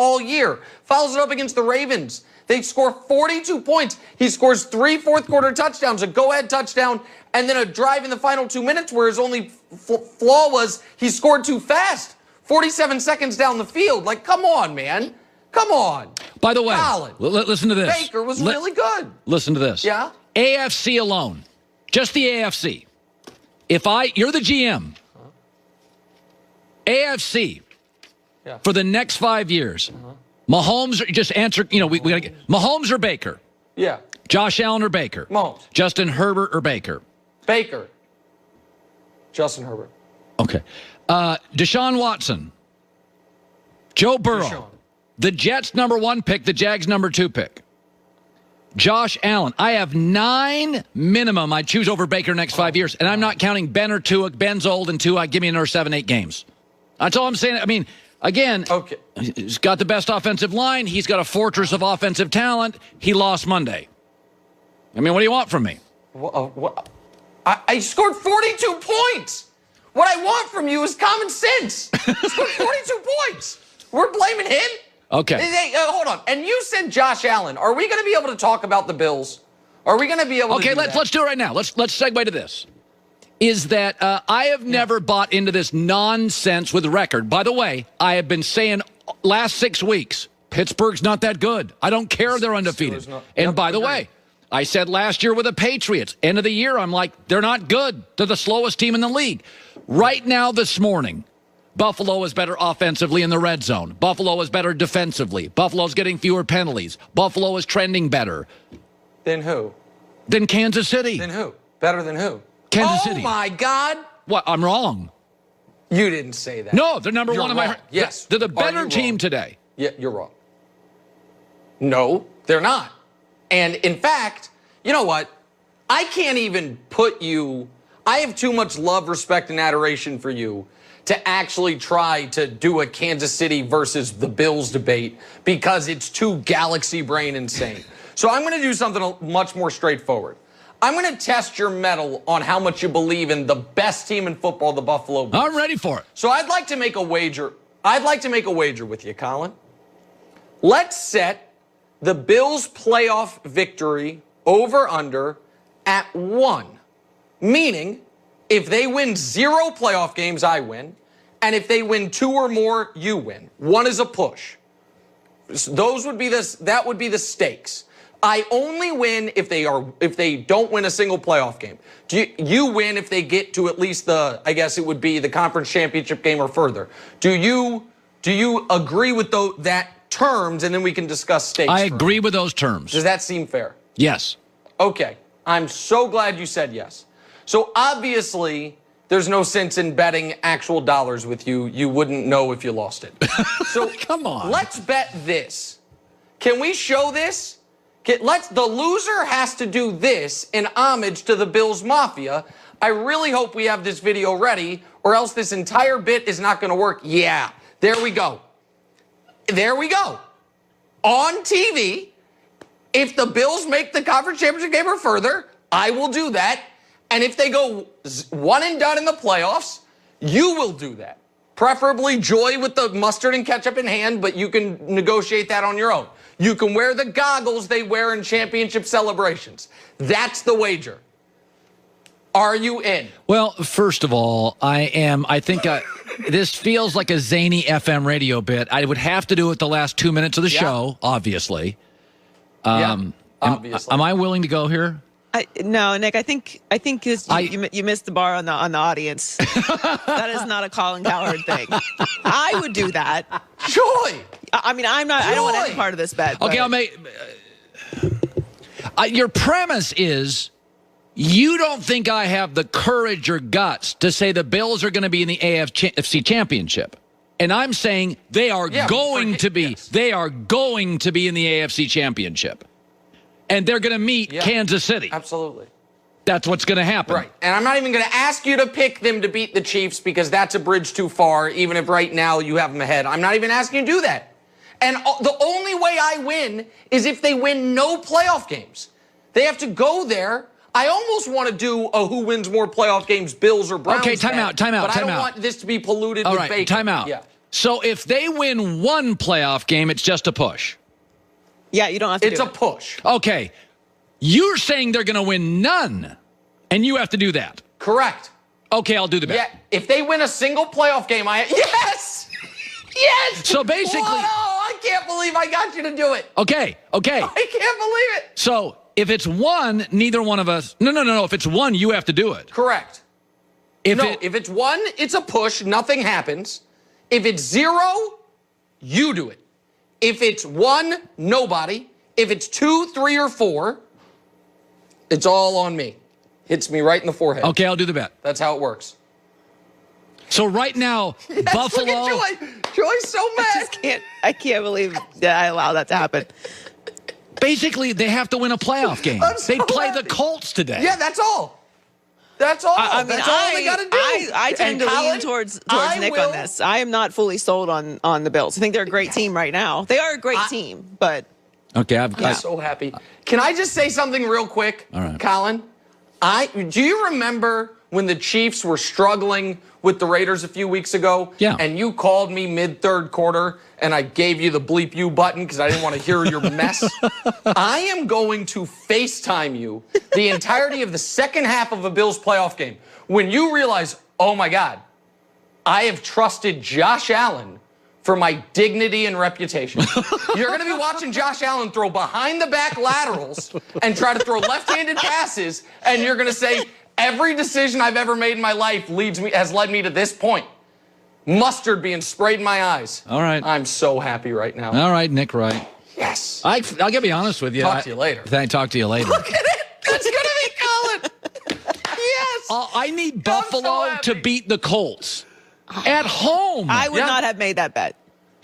all year. Follows it up against the Ravens. They score 42 points. He scores 3 fourth-quarter touchdowns, a go-ahead touchdown, and then a drive in the final 2 minutes where his only flaw was he scored too fast. 47 seconds down the field. Like, come on, man. Come on. By the way, Colin, listen to this. Baker was really good. Listen to this. Yeah? AFC alone. Just the AFC. You're the GM. AFC. Yeah. For the next 5 years. Mahomes, just answer, we got to get Mahomes or Baker? Yeah. Josh Allen or Baker? Mahomes. Justin Herbert or Baker? Baker. Justin Herbert. Okay. Deshaun Watson. Joe Burrow. Deshaun. The Jets #1 pick, the Jags #2 pick. Josh Allen. I have 9 minimum I choose over Baker next 5 years, and I'm not counting Ben or Tua. Ben's old, and Tua, give me another 7, 8 games. That's all I'm saying. I mean, again, okay. He's got the best offensive line. He's got a fortress of offensive talent. He lost Monday. I mean, what do you want from me? I scored 42 points. What I want from you is common sense. He scored 42 points. We're blaming him? Okay. Hey, hold on. And you said Josh Allen. Are we going to be able to talk about the Bills? Are we going to be able to do that? Let's do it right now. Let's segue to this. Is that I have never bought into this nonsense with the record. By the way, I have been saying last 6 weeks, Pittsburgh's not that good. I don't care they're undefeated. And by the way, I said last year with the Patriots, end of the year, I'm like, they're not good. They're the slowest team in the league. Right now this morning, Buffalo is better offensively in the red zone. Buffalo is better defensively. Buffalo's getting fewer penalties. Buffalo is trending better. Than who? Than Kansas City. Than who? Better than who? Kansas City. Oh, my God. What? I'm wrong. You didn't say that. No, they're number You're one in wrong. my... Yes. They're the better team today. Yeah, you're wrong. No, they're not. And in fact, you know what? I can't even put you... I have too much love, respect, and adoration for you to actually try to do a Kansas City versus the Bills debate because it's too galaxy brain insane. So I'm going to do something much more straightforward. I'm going to test your mettle on how much you believe in the best team in football, the Buffalo Bills. I'm ready for it. So I'd like to make a wager. I'd like to make a wager with you, Colin. Let's set the Bills' playoff victory over/under at 1. Meaning, if they win 0 playoff games, I win. And if they win 2 or more, you win. 1 is a push. That would be the stakes. I only win if they don't win a single playoff game. You win if they get to at least I guess it would be the conference championship game or further. Do you agree with that terms, and then we can discuss stakes? I agree with those terms. Does that seem fair? Yes. Okay. I'm so glad you said yes. So obviously, there's no sense in betting actual dollars with you. You wouldn't know if you lost it. So come on. Let's bet this. Can we show this? The loser has to do this in homage to the Bills Mafia. I really hope we have this video ready, or else this entire bit is not going to work. Yeah, there we go. There we go. On TV, if the Bills make the conference championship game or further, I will do that. And if they go 1 and done in the playoffs, you will do that. Preferably Joy with the mustard and ketchup in hand, but you can negotiate that on your own. You can wear the goggles they wear in championship celebrations. That's the wager. Are you in? Well, first of all, I think this feels like a zany FM radio bit. I would have to do it the last 2 minutes of the show, obviously. Obviously. Am I willing to go here? No, Nick. I think you missed the bar on the audience. That is not a Colin Cowherd thing. I would do that. Joy. I mean, I'm not. Joy. I don't want any part of this bet. Okay, I'll make. Your premise is you don't think I have the courage or guts to say the Bills are going to be in the AFC Championship, and I'm saying they are going to be. Yes. They are going to be in the AFC Championship. And they're going to meet Kansas City. Absolutely. That's what's going to happen. Right. And I'm not even going to ask you to pick them to beat the Chiefs because that's a bridge too far, even if right now you have them ahead. I'm not even asking you to do that. And the only way I win is if they win no playoff games. They have to go there. I almost want to do a who wins more playoff games, Bills or Browns. Okay, time out. But I don't want this to be polluted with bacon. Time out. Yeah. So if they win one playoff game, it's just a push. Yeah, you don't have to It's a push. Okay. You're saying they're going to win none, and you have to do that. Correct. Okay, I'll do the bet. Yeah, if they win a single playoff game, yes! Yes! So basically... Whoa, I can't believe I got you to do it. Okay. I can't believe it. So if it's one, neither one of us... No. If it's one, you have to do it. Correct. If it's one, it's a push. Nothing happens. If it's 0, you do it. If it's 1, nobody. If it's 2, 3, or 4, it's all on me. Hits me right in the forehead. Okay, I'll do the bet. That's how it works. So right now, Yes, Buffalo... Look at Joy. Joy's so mad. I can't believe that I allowed that to happen. Basically, they have to win a playoff game. So They play happy. the Colts today. Yeah, that's all. That's all. I mean, that's all they got to do. I tend And to Colin, lean towards I Nick will- on this. I am not fully sold on the Bills. I think they're a great team right now. They are a great team, but Okay, I'm so happy. Can I just say something real quick, All right. Colin? Do you remember when the Chiefs were struggling with the Raiders a few weeks ago? Yeah. And you called me mid-third quarter, and I gave you the bleep you button because I didn't want to hear your mess? I am going to FaceTime you the entirety of the second half of a Bills playoff game. When you realize, oh my God, I have trusted Josh Allen for my dignity and reputation. You're going to be watching Josh Allen throw behind-the-back laterals and try to throw left-handed passes, and you're going to say, every decision I've ever made in my life has led me to this point. Mustard being sprayed in my eyes. All right. I'm so happy right now. All right, Nick Wright. Yes. I'll get be honest with you. Talk to you later. Talk to you later. Look at it. That's going to be Colin. Yes. I need I'm Buffalo so happy. to beat the Colts at home. I would Yeah. not have made that bet.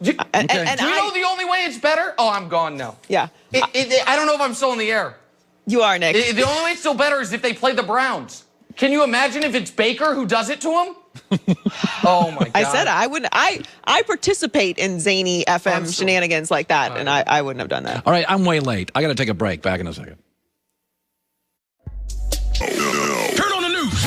Do Okay. you know the only way it's better? Oh, I'm gone now. Yeah, I don't know if I'm still in the air. you are, Nick. The only way it's still better is if they play the Browns. Can you imagine if it's Baker who does it to him? Oh my God! I said I wouldn't. I participate in zany FM shenanigans like that, and I wouldn't have done that. All right, I'm way late. I got to take a break. Back in a second. Turn on the news.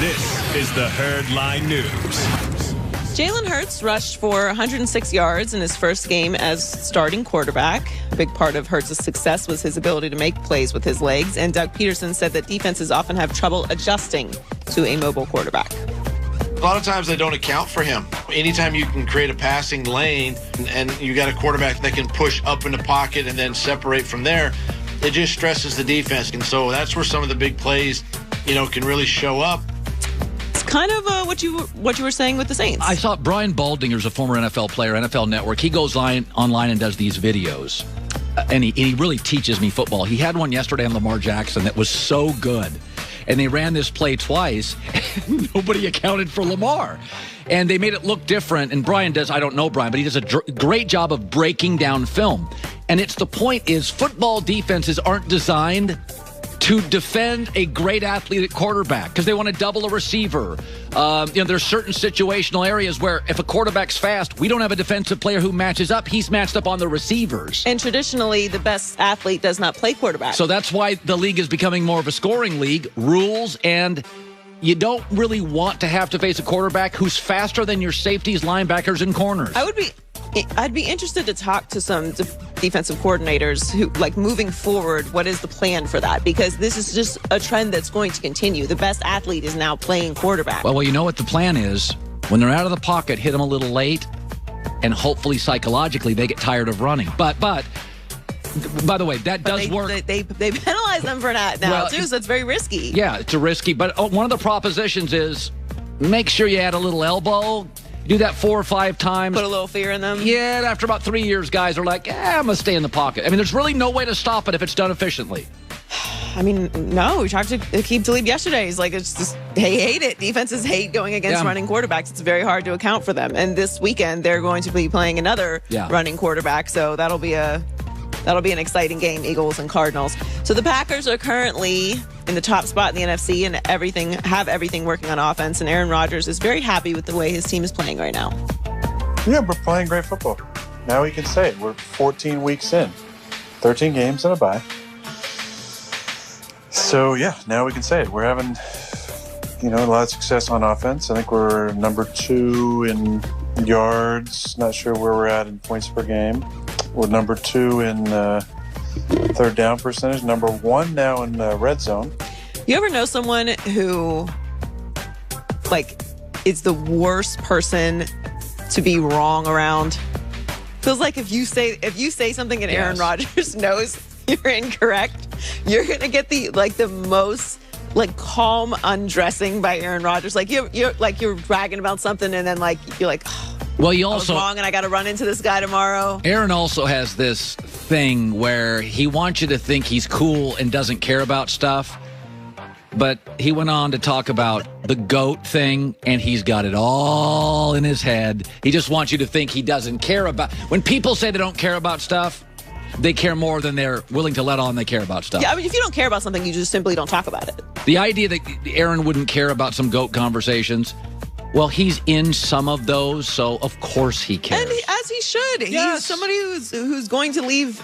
This is the Herdline News. Jalen Hurts rushed for 106 yards in his first game as starting quarterback. A big part of Hurts' success was his ability to make plays with his legs, and Doug Peterson said that defenses often have trouble adjusting to a mobile quarterback. A lot of times they don't account for him. Anytime you can create a passing lane and you got a quarterback that can push up in the pocket and then separate from there, it just stresses the defense. And so that's where some of the big plays, can really show up. It's kind of what you were saying with the Saints. I thought Brian Baldinger's a former NFL player, NFL Network. He goes online and does these videos, and he really teaches me football. He had one yesterday on Lamar Jackson that was so good. And they ran this play twice, and nobody accounted for Lamar. And they made it look different. And Brian does, I don't know Brian, but he does a great job of breaking down film. And it's the point is football defenses aren't designed to defend a great athlete at quarterback because they want to double a receiver. There's certain situational areas where if a quarterback's fast, we don't have a defensive player who matches up. He's matched up on the receivers. And traditionally, the best athlete does not play quarterback. So that's why the league is becoming more of a scoring league. Rules, and you don't really want to have to face a quarterback who's faster than your safeties, linebackers, and corners. I'd be interested to talk to some defensive coordinators who, moving forward, what is the plan for that? Because this is just a trend that's going to continue. The best athlete is now playing quarterback. Well, you know what the plan is? When they're out of the pocket, hit them a little late, and hopefully psychologically they get tired of running. But by the way, that does work. They penalize them for that now, too, so it's very risky. Yeah, it's a risky. But one of the propositions is make sure you add a little elbow. Do that 4 or 5 times. Put a little fear in them. Yeah, after about 3 years, guys are like, I'm going to stay in the pocket. I mean, there's really no way to stop it if it's done efficiently. I mean, no, we talked to Aqib Talib yesterday. He's like, it's just, they hate it. Defenses hate going against running quarterbacks. It's very hard to account for them. And this weekend, they're going to be playing another running quarterback. So that'll be an exciting game, Eagles and Cardinals. So the Packers are currently in the top spot in the NFC and have everything working on offense. And Aaron Rodgers is very happy with the way his team is playing right now. Yeah, we're playing great football. Now we can say it. We're 14 weeks in, 13 games and a bye. So, yeah, now we can say it. We're having, a lot of success on offense. I think we're number 2 in yards. Not sure where we're at in points per game. We're number 2 in third down percentage. Number 1 now in red zone. You ever know someone who, like, is the worst person to be wrong around? Feels like if you say something and Aaron Rodgers knows you're incorrect, you're gonna get the most calm undressing by Aaron Rodgers. Like you're bragging about something and then you're like, oh, well, you I was also wrong and I got to run into this guy tomorrow. Aaron also has this thing where he wants you to think he's cool and doesn't care about stuff. But he went on to talk about the GOAT thing, and he's got it all in his head. He just wants you to think he doesn't care about. When people say they don't care about stuff, they care more than they're willing to let on they care about stuff. Yeah, I mean, if you don't care about something, you just simply don't talk about it. The idea that Aaron wouldn't care about some GOAT conversations, well, he's in some of those, so of course he cares. And as he should. Yes. He's somebody who's going to leave